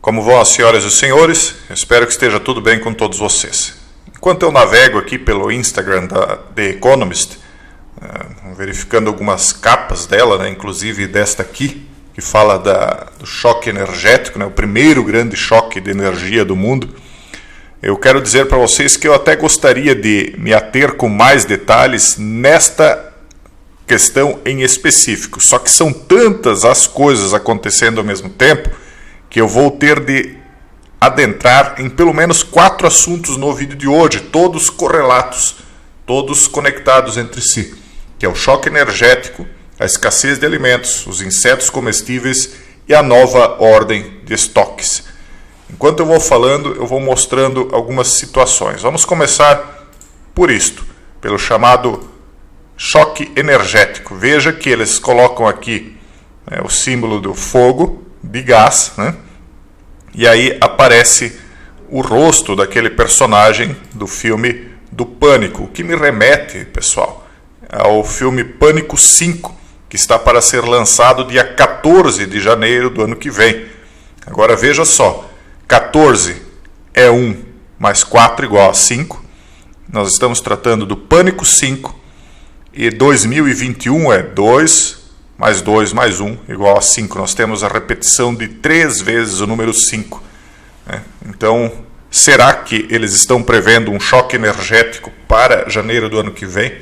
Como vão as senhoras e os senhores? Eu espero que esteja tudo bem com todos vocês. Enquanto eu navego aqui pelo Instagram da The Economist, verificando algumas capas dela, inclusive desta aqui, que fala do choque energético, o primeiro grande choque de energia do mundo, eu quero dizer para vocês que eu até gostaria de me ater com mais detalhes nesta questão em específico. Só que são tantas as coisas acontecendo ao mesmo tempo que eu vou ter de adentrar em pelo menos 4 assuntos no vídeo de hoje, todos correlatos, todos conectados entre si, que é o choque energético, a escassez de alimentos, os insetos comestíveis e a nova ordem de estoques. Enquanto eu vou falando, eu vou mostrando algumas situações. Vamos começar por isto, pelo chamado choque energético. Veja que eles colocam aqui o símbolo do fogo, de gás, e aí aparece o rosto daquele personagem do filme do Pânico, o que me remete, pessoal, ao filme Pânico 5, que está para ser lançado dia 14 de janeiro do ano que vem. Agora veja só, 14 é 1 mais 4 igual a 5, nós estamos tratando do Pânico 5, e 2021 é 2 mais 2 mais 1 igual a 5. Nós temos a repetição de 3 vezes o número 5. Então, será que eles estão prevendo um choque energético para janeiro do ano que vem?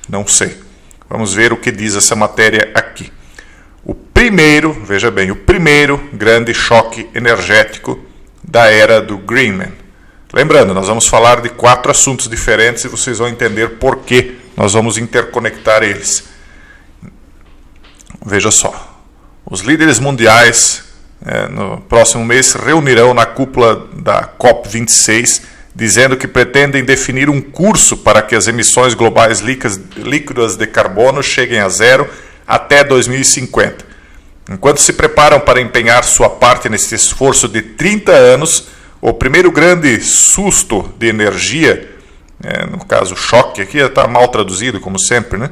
Não sei. Vamos ver o que diz essa matéria aqui. O primeiro, veja bem, o primeiro grande choque energético da era do Greenman. Lembrando, nós vamos falar de 4 assuntos diferentes e vocês vão entender por que nós vamos interconectar eles. Veja só, os líderes mundiais no próximo mês se reunirão na cúpula da COP26, dizendo que pretendem definir um curso para que as emissões globais líquidas de carbono cheguem a zero até 2050. Enquanto se preparam para empenhar sua parte nesse esforço de 30 anos, o primeiro grande susto de energia, no caso choque, aqui está mal traduzido como sempre,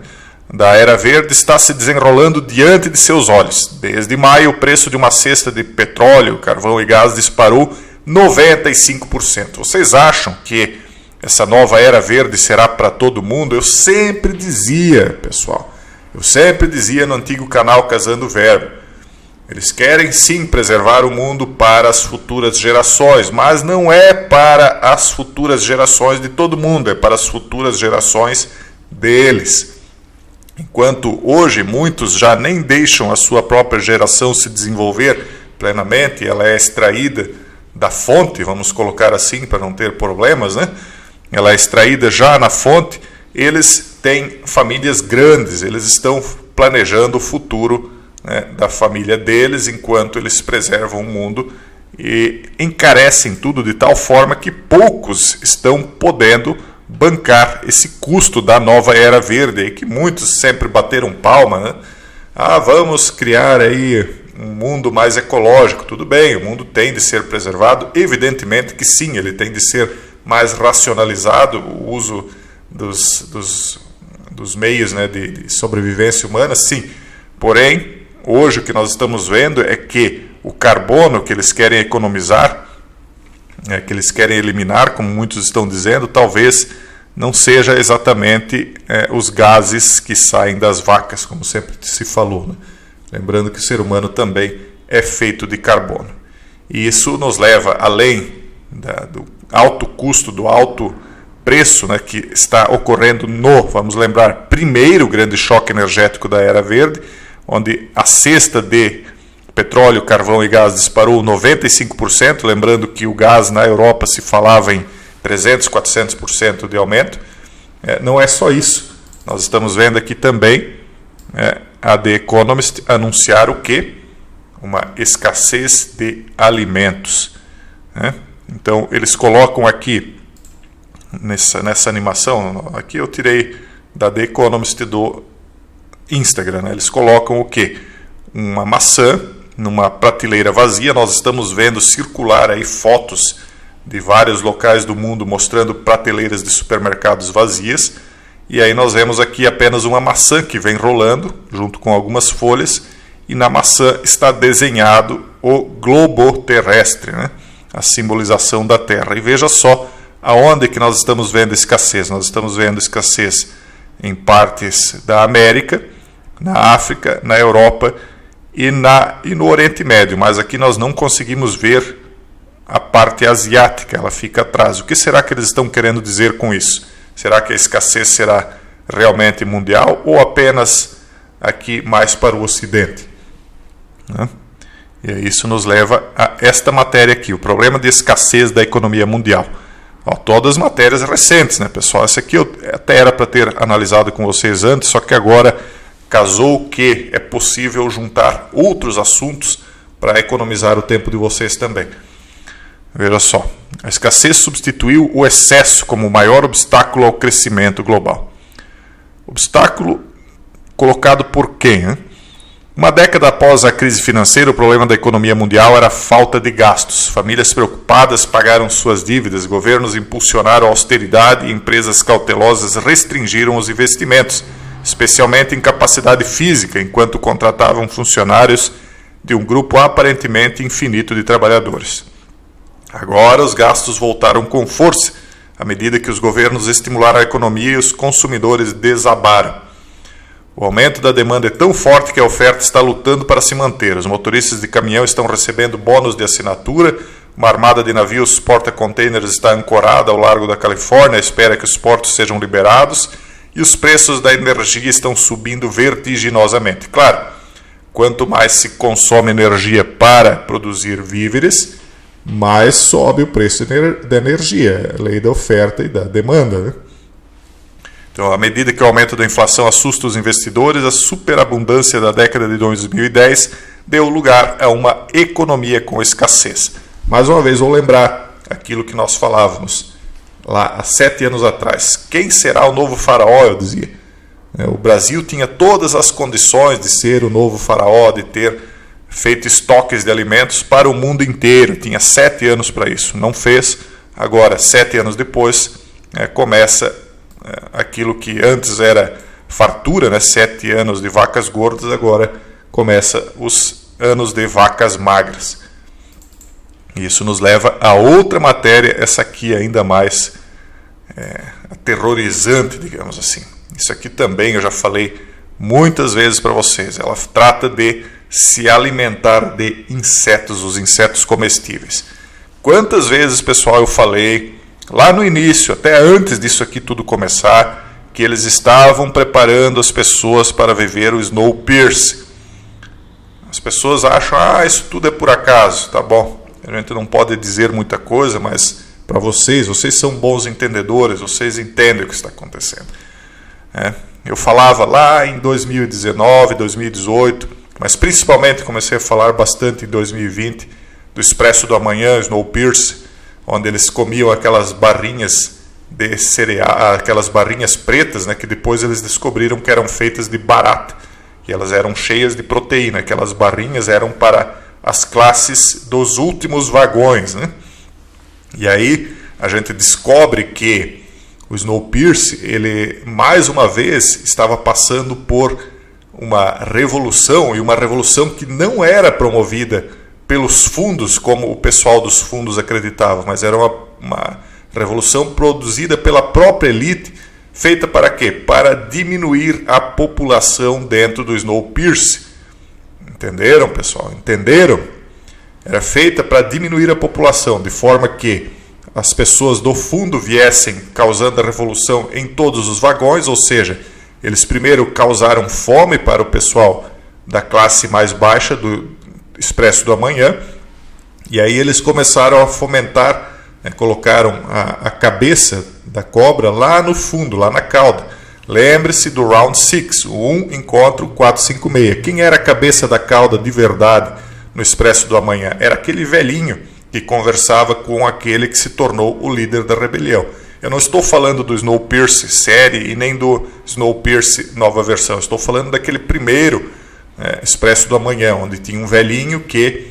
da Era Verde está se desenrolando diante de seus olhos. Desde maio, o preço de uma cesta de petróleo, carvão e gás disparou 95%. Vocês acham que essa nova Era Verde será para todo mundo? Eu sempre dizia, pessoal, no antigo canal Casando Verbo, eles querem sim preservar o mundo para as futuras gerações, mas não é para as futuras gerações de todo mundo, é para as futuras gerações deles. Enquanto hoje muitos já nem deixam a sua própria geração se desenvolver plenamente, ela é extraída da fonte, vamos colocar assim para não ter problemas, Ela é extraída já na fonte, eles têm famílias grandes, eles estão planejando o futuro da família deles, enquanto eles preservam o mundo e encarecem tudo de tal forma que poucos estão podendo bancar esse custo da nova Era Verde, que muitos sempre bateram palma, vamos criar aí um mundo mais ecológico. Tudo bem, o mundo tem de ser preservado, evidentemente que sim, ele tem de ser mais racionalizado, o uso dos meios de sobrevivência humana, sim. Porém, hoje o que nós estamos vendo é que o carbono que eles querem economizar, que eles querem eliminar, como muitos estão dizendo, talvez não seja exatamente os gases que saem das vacas, como sempre se falou. Lembrando que o ser humano também é feito de carbono. E isso nos leva, além do alto custo, do alto preço que está ocorrendo vamos lembrar, primeiro grande choque energético da Era Verde, onde a cesta de petróleo, carvão e gás disparou 95%, lembrando que o gás na Europa se falava em 300%, 400% de aumento. Não é só isso, nós estamos vendo aqui também a The Economist anunciar o quê? Uma escassez de alimentos. Então, eles colocam aqui, nessa animação, aqui eu tirei da The Economist do Instagram, eles colocam o quê? Uma maçã numa prateleira vazia. Nós estamos vendo circular aí fotos de vários locais do mundo mostrando prateleiras de supermercados vazias, e aí nós vemos aqui apenas uma maçã que vem rolando junto com algumas folhas, e na maçã está desenhado o globo terrestre, né? A simbolização da Terra. E veja só aonde que nós estamos vendo escassez. Nós estamos vendo escassez em partes da América, na África, na Europa e no Oriente Médio. Mas aqui nós não conseguimos ver a parte asiática, ela fica atrás. O que será que eles estão querendo dizer com isso? Será que a escassez será realmente mundial ou apenas aqui mais para o Ocidente? Né? E isso nos leva a esta matéria aqui, o problema de escassez da economia mundial. Ó, todas matérias recentes, né, pessoal? Essa aqui eu até era para ter analisado com vocês antes, só que agora casou que é possível juntar outros assuntos para economizar o tempo de vocês também. Veja só, a escassez substituiu o excesso como o maior obstáculo ao crescimento global. Obstáculo colocado por quem, né? Uma década após a crise financeira, o problema da economia mundial era a falta de gastos. Famílias preocupadas pagaram suas dívidas, governos impulsionaram a austeridade e empresas cautelosas restringiram os investimentos, especialmente em capacidade física, enquanto contratavam funcionários de um grupo aparentemente infinito de trabalhadores. Agora os gastos voltaram com força, à medida que os governos estimularam a economia e os consumidores desabaram. O aumento da demanda é tão forte que a oferta está lutando para se manter. Os motoristas de caminhão estão recebendo bônus de assinatura, uma armada de navios porta-containers está ancorada ao largo da Califórnia, espera que os portos sejam liberados, e os preços da energia estão subindo vertiginosamente. Claro, quanto mais se consome energia para produzir víveres, mais sobe o preço da energia, a lei da oferta e da demanda, né? Então, à medida que o aumento da inflação assusta os investidores, a superabundância da década de 2010 deu lugar a uma economia com escassez. Mais uma vez, vou lembrar aquilo que nós falávamos lá há 7 anos atrás. Quem será o novo faraó, eu dizia. O Brasil tinha todas as condições de ser o novo faraó, de ter feito estoques de alimentos para o mundo inteiro. Tinha 7 anos para isso. Não fez. Agora, 7 anos depois, começa aquilo que antes era fartura, né? 7 anos de vacas gordas, agora começa os anos de vacas magras. Isso nos leva a outra matéria, essa aqui ainda mais aterrorizante, digamos assim. Isso aqui também eu já falei muitas vezes para vocês. Ela trata de se alimentar de insetos, os insetos comestíveis. Quantas vezes, pessoal, eu falei lá no início, até antes disso aqui tudo começar, que eles estavam preparando as pessoas para viver o Snowpiercer. As pessoas acham, isso tudo é por acaso, tá bom. A gente não pode dizer muita coisa, mas para vocês são bons entendedores, vocês entendem o que está acontecendo. Eu falava lá em 2019, 2018, mas principalmente comecei a falar bastante em 2020, do Expresso do Amanhã, Snowpiercer, onde eles comiam aquelas barrinhas de cereal, aquelas barrinhas pretas, né, que depois eles descobriram que eram feitas de barata, e elas eram cheias de proteína. Aquelas barrinhas eram para as classes dos últimos vagões, né? E aí a gente descobre que o Snowpiercer, ele mais uma vez estava passando por uma revolução, e uma revolução que não era promovida pelos fundos, como o pessoal dos fundos acreditava, mas era uma revolução produzida pela própria elite, feita para quê? Para diminuir a população dentro do Snowpiercer. Entenderam, pessoal? Entenderam? Era feita para diminuir a população, de forma que as pessoas do fundo viessem causando a revolução em todos os vagões, ou seja, eles primeiro causaram fome para o pessoal da classe mais baixa do Expresso do Amanhã, e aí eles começaram a fomentar, colocaram a cabeça da cobra lá no fundo, lá na cauda. Lembre-se do Round 6, o 1 encontra o 456. Quem era a cabeça da cauda de verdade no Expresso do Amanhã? Era aquele velhinho que conversava com aquele que se tornou o líder da rebelião. Eu não estou falando do Snowpiercer série e nem do Snowpiercer nova versão. Eu estou falando daquele primeiro Expresso do Amanhã, onde tinha um velhinho que,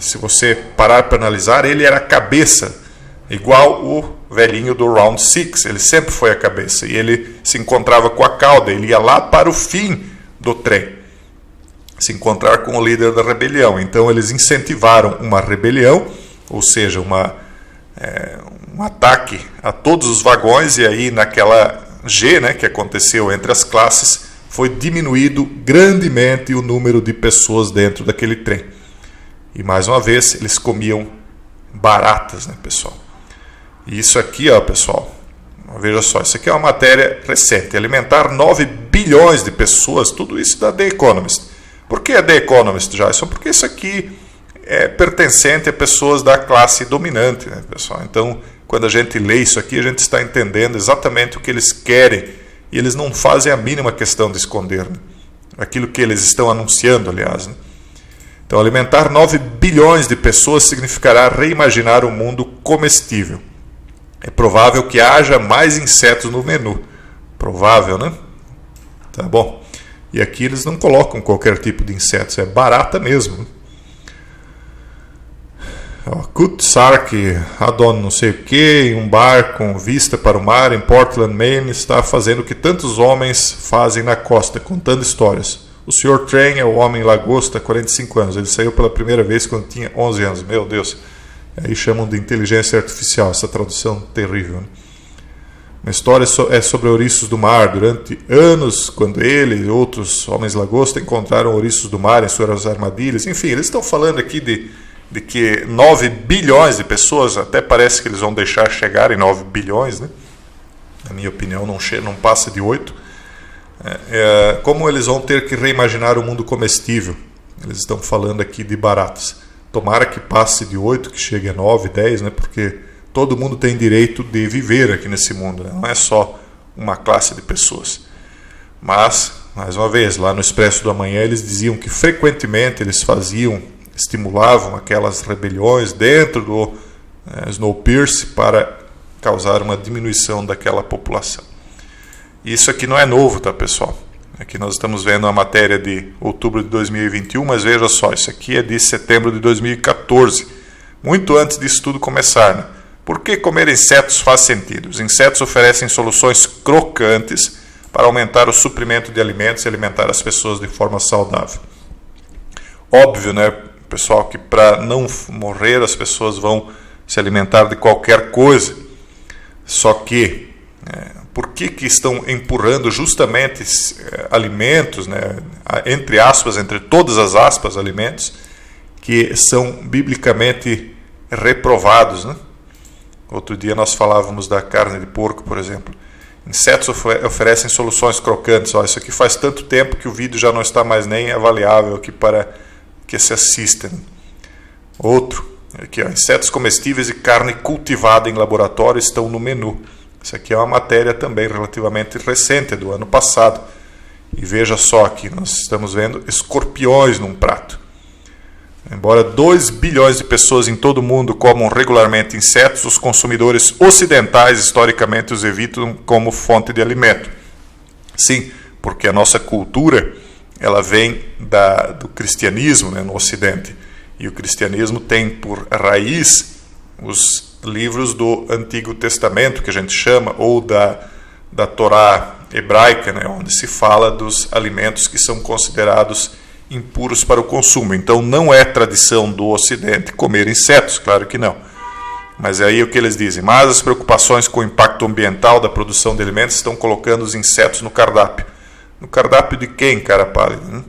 se você parar para analisar, ele era a cabeça, igual o velhinho do Round 6. Ele sempre foi a cabeça, e ele se encontrava com a cauda, ele ia lá para o fim do trem. se encontrar com o líder da rebelião. Então eles incentivaram uma rebelião, ou seja, um ataque a todos os vagões, e aí naquela G, né, que aconteceu entre as classes, foi diminuído grandemente o número de pessoas dentro daquele trem. E mais uma vez eles comiam baratas, né, pessoal? E isso aqui, ó, pessoal, veja só, isso aqui é uma matéria recente. Alimentar 9 bilhões de pessoas, tudo isso da The Economist. Por que a The Economist, Jason? Porque isso aqui é pertencente a pessoas da classe dominante, né, pessoal? Então, quando a gente lê isso aqui, a gente está entendendo exatamente o que eles querem, e eles não fazem a mínima questão de esconder, né? Aquilo que eles estão anunciando, aliás, né? Então, alimentar 9 bilhões de pessoas significará reimaginar o mundo comestível. É provável que haja mais insetos no menu. Provável, né? Tá bom. E aqui eles não colocam qualquer tipo de insetos, é barata mesmo. Kutsark Adon não sei o que, em um bar com vista para o mar em Portland, Maine, está fazendo o que tantos homens fazem na costa, contando histórias. O Sr. Train é o homem lagosta, 45 anos. Ele saiu pela primeira vez quando tinha 11 anos. Meu Deus. Aí chamam de inteligência artificial, essa tradução terrível, né? Uma história é sobre ouriços do mar. Durante anos, quando ele e outros homens lagosta encontraram ouriços do mar em suas armadilhas. Enfim, eles estão falando aqui de que 9 bilhões de pessoas, até parece que eles vão deixar chegar em 9 bilhões, né? Na minha opinião, não passa de 8. Como eles vão ter que reimaginar o mundo comestível. Eles estão falando aqui de baratas. Tomara que passe de 8, que chegue a 9, 10, né? Porque todo mundo tem direito de viver aqui nesse mundo, né? Não é só uma classe de pessoas. Mas, mais uma vez, lá no Expresso do Amanhã, eles diziam que frequentemente eles estimulavam aquelas rebeliões dentro do Snowpiercer para causar uma diminuição daquela população. Isso aqui não é novo, tá, pessoal? Aqui nós estamos vendo a matéria de outubro de 2021, mas veja só, isso aqui é de setembro de 2014, muito antes disso tudo começar, né? Por que comer insetos faz sentido? Os insetos oferecem soluções crocantes para aumentar o suprimento de alimentos e alimentar as pessoas de forma saudável. Óbvio, né, pessoal, que para não morrer as pessoas vão se alimentar de qualquer coisa. Só que, por que estão empurrando justamente alimentos, né, entre aspas, entre todas as aspas, alimentos que são biblicamente reprovados, né? Outro dia nós falávamos da carne de porco, por exemplo. Insetos oferecem soluções crocantes. Isso aqui faz tanto tempo que o vídeo já não está mais nem avaliável aqui para que se assista. Outro, aqui, insetos comestíveis e carne cultivada em laboratório estão no menu. Isso aqui é uma matéria também relativamente recente, do ano passado. E veja só aqui, nós estamos vendo escorpiões num prato. Embora 2 bilhões de pessoas em todo o mundo comam regularmente insetos, os consumidores ocidentais historicamente os evitam como fonte de alimento. Sim, porque a nossa cultura ela vem do cristianismo, né, no Ocidente. E o cristianismo tem por raiz os livros do Antigo Testamento, que a gente chama, ou da Torá hebraica, né, onde se fala dos alimentos que são considerados impuros para o consumo. Então não é tradição do Ocidente comer insetos, claro que não. Mas é aí o que eles dizem. Mas as preocupações com o impacto ambiental da produção de alimentos estão colocando os insetos no cardápio. No cardápio de quem, cara pálido? Né?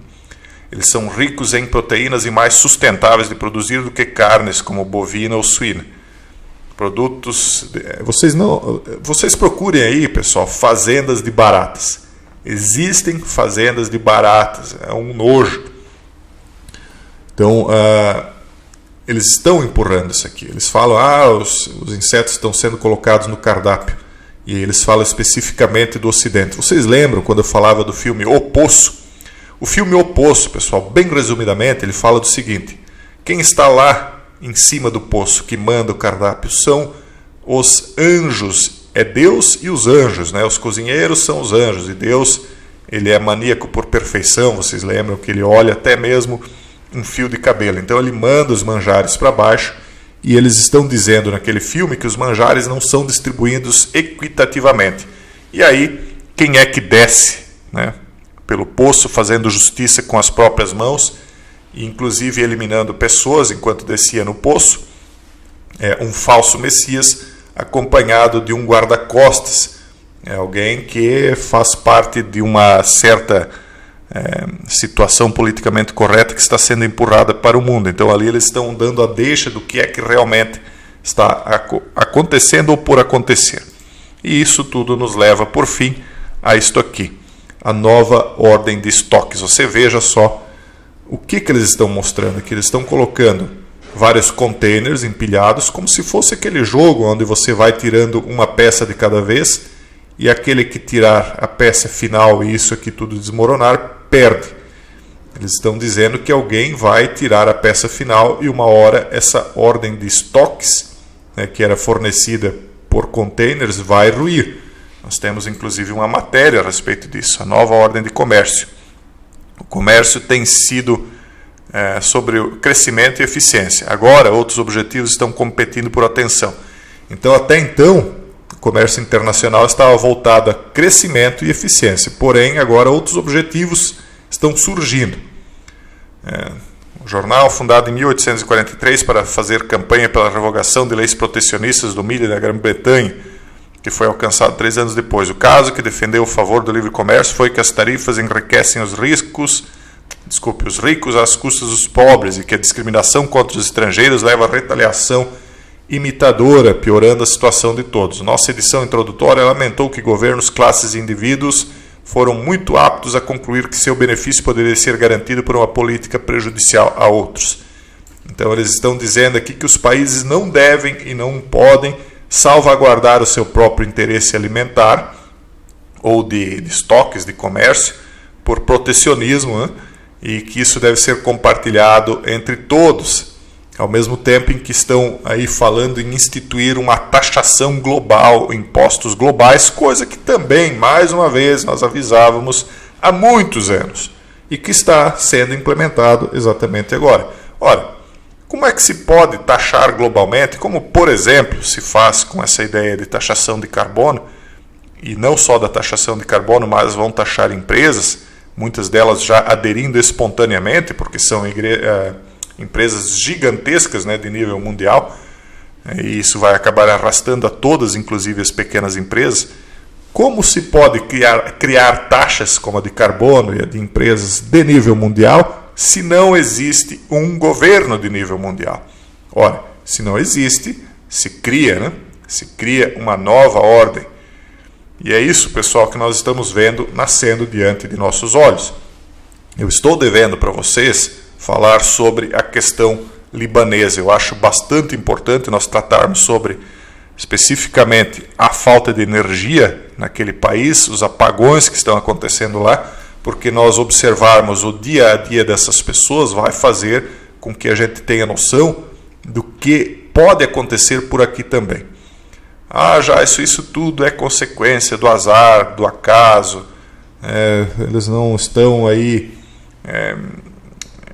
Eles são ricos em proteínas e mais sustentáveis de produzir do que carnes como bovina ou suína. Produtos... Vocês procurem aí, pessoal, fazendas de baratas. Existem fazendas de baratas, é um nojo. Então, eles estão empurrando isso aqui. Eles falam, os insetos estão sendo colocados no cardápio. E eles falam especificamente do Ocidente. Vocês lembram quando eu falava do filme O Poço? O filme O Poço, pessoal, bem resumidamente, ele fala do seguinte: quem está lá em cima do poço que manda o cardápio são os anjos. É Deus e os anjos, né? Os cozinheiros são os anjos, e Deus, ele é maníaco por perfeição. Vocês lembram que ele olha até mesmo um fio de cabelo. Então ele manda os manjares para baixo, e eles estão dizendo naquele filme que os manjares não são distribuídos equitativamente. E aí, quem é que desce, né, pelo poço, fazendo justiça com as próprias mãos, inclusive eliminando pessoas enquanto descia no poço. Um falso Messias acompanhado de um guarda-costas, alguém que faz parte de uma certa situação politicamente correta que está sendo empurrada para o mundo. Então ali eles estão dando a deixa do que é que realmente está acontecendo ou por acontecer. E isso tudo nos leva, por fim, a isto aqui, a nova ordem de estoques. Você veja só o que eles estão mostrando aqui. Eles estão colocando vários containers empilhados, como se fosse aquele jogo onde você vai tirando uma peça de cada vez, e aquele que tirar a peça final e isso aqui tudo desmoronar, perde. Eles estão dizendo que alguém vai tirar a peça final e uma hora essa ordem de estoques, que era fornecida por containers, vai ruir. Nós temos inclusive uma matéria a respeito disso, a nova ordem de comércio. O comércio tem sido sobre o crescimento e eficiência. Agora outros objetivos estão competindo por atenção. Então até então o comércio internacional estava voltado a crescimento e eficiência, porém agora outros objetivos estão surgindo. O jornal, fundado em 1843 para fazer campanha pela revogação de leis protecionistas do milho da Grã-Bretanha, que foi alcançado 3 anos depois. O caso que defendeu o favor do livre comércio foi que as tarifas enriquecem os ricos às custas dos pobres e que a discriminação contra os estrangeiros leva à retaliação imitadora, piorando a situação de todos. Nossa edição introdutória lamentou que governos, classes e indivíduos foram muito aptos a concluir que seu benefício poderia ser garantido por uma política prejudicial a outros. Então eles estão dizendo aqui que os países não devem e não podem salvaguardar o seu próprio interesse alimentar ou de estoques de comércio por protecionismo, e que isso deve ser compartilhado entre todos, ao mesmo tempo em que estão aí falando em instituir uma taxação global, impostos globais, coisa que também, mais uma vez, nós avisávamos há muitos anos e que está sendo implementado exatamente agora. Ora, como é que se pode taxar globalmente, como, por exemplo, se faz com essa ideia de taxação de carbono, e não só da taxação de carbono, mas vão taxar empresas, muitas delas já aderindo espontaneamente, porque são empresas gigantescas, de nível mundial, e isso vai acabar arrastando a todas, inclusive as pequenas empresas. Como se pode criar taxas como a de carbono e a de empresas de nível mundial se não existe um governo de nível mundial? Ora, se não existe, se cria uma nova ordem. E é isso, pessoal, que nós estamos vendo nascendo diante de nossos olhos. Eu estou devendo para vocês falar sobre a questão libanesa. Eu acho bastante importante nós tratarmos sobre, especificamente, a falta de energia naquele país, os apagões que estão acontecendo lá, porque nós observarmos o dia a dia dessas pessoas vai fazer com que a gente tenha noção do que pode acontecer por aqui também. Isso tudo é consequência do azar, do acaso, eles não estão aí...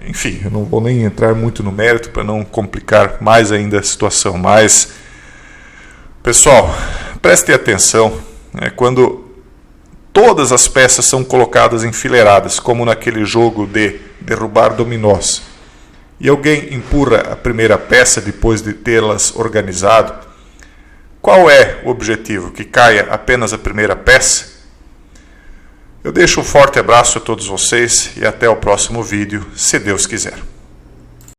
Enfim, eu não vou nem entrar muito no mérito para não complicar mais ainda a situação. Mas, pessoal, prestem atenção, quando todas as peças são colocadas enfileiradas, como naquele jogo de derrubar dominós, e alguém empurra a primeira peça depois de tê-las organizado, qual é o objetivo? Que caia apenas a primeira peça? Eu deixo um forte abraço a todos vocês e até o próximo vídeo, se Deus quiser.